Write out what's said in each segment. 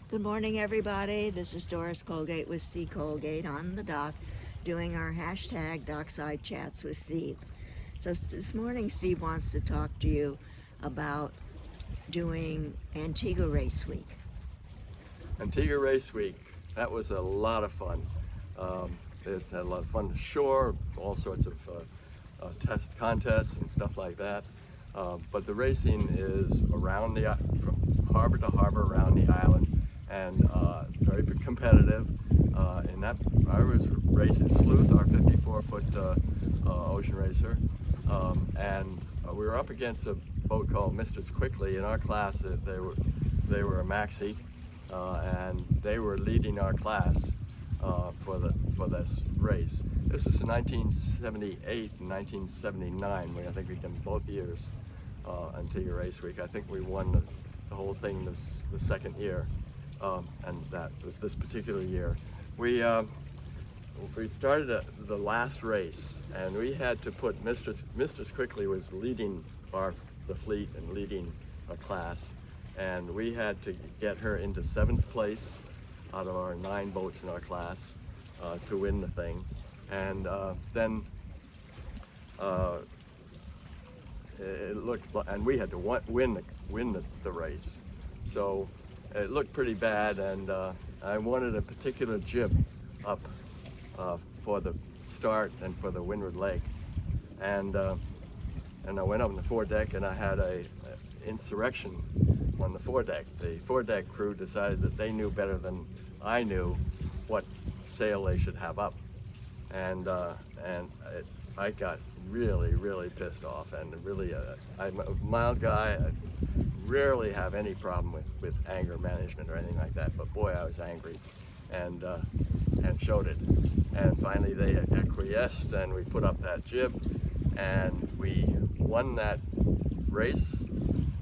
Good morning, everybody. This is Doris Colgate with Steve Colgate on the dock doing our hashtag Dockside Chats with Steve. So this morning, Steve wants to talk to you about doing Antigua Race Week. Antigua Race Week, that was a lot of fun. It had a lot of fun ashore, all sorts of test contests and stuff like that. But the racing is around from harbor to harbor around the island, and very competitive. In that, I was racing Sleuth, our 54-foot ocean racer, and we were up against a boat called Mistress Quickly. In our class, they were a maxi, and they were leading our class for this race. This was in 1978 and 1979. I think we done both years. Antigua Race Week. I think we won the whole thing the second year, and that was this particular year. We started the last race, and we had to put Mistress Quickly was leading the fleet and leading a class, and we had to get her into 7th place out of our 9 boats in our class to win the thing, and then. It looked, and we had to win the race, so it looked pretty bad. And I wanted a particular jib up for the start and for the Windward Lake, and I went up on the foredeck, and I had a insurrection on the foredeck. The foredeck crew decided that they knew better than I knew what sail they should have up, and I got really pissed off, and really I'm a mild guy. I rarely have any problem with anger management or anything like that, but boy, I was angry, and showed it. And finally they acquiesced, and we put up that jib, and we won that race.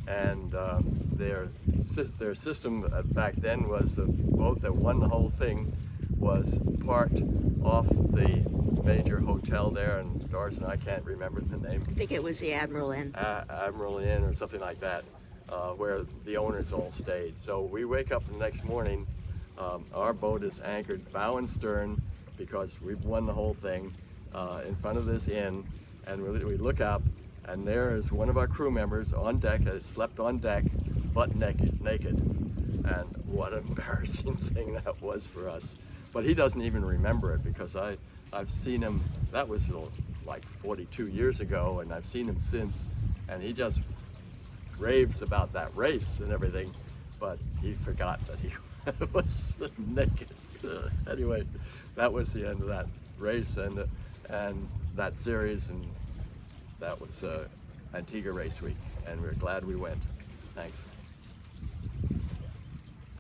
And their system back then was the boat that won the whole thing was parked off the major hotel there, and Doris and I can't remember the name. I think it was the Admiral Inn. Admiral Inn or something like that, where the owners all stayed. So we wake up the next morning, our boat is anchored bow and stern because we've won the whole thing in front of this inn, and we look up, and there is one of our crew members on deck, has slept on deck, butt naked. And what an embarrassing thing that was for us. But he doesn't even remember it, because I've seen him, that was like 42 years ago, and I've seen him since, and he just raves about that race and everything, but he forgot that he was naked. Anyway, that was the end of that race and that series, and that was Antigua Race Week, and we're glad we went. Thanks.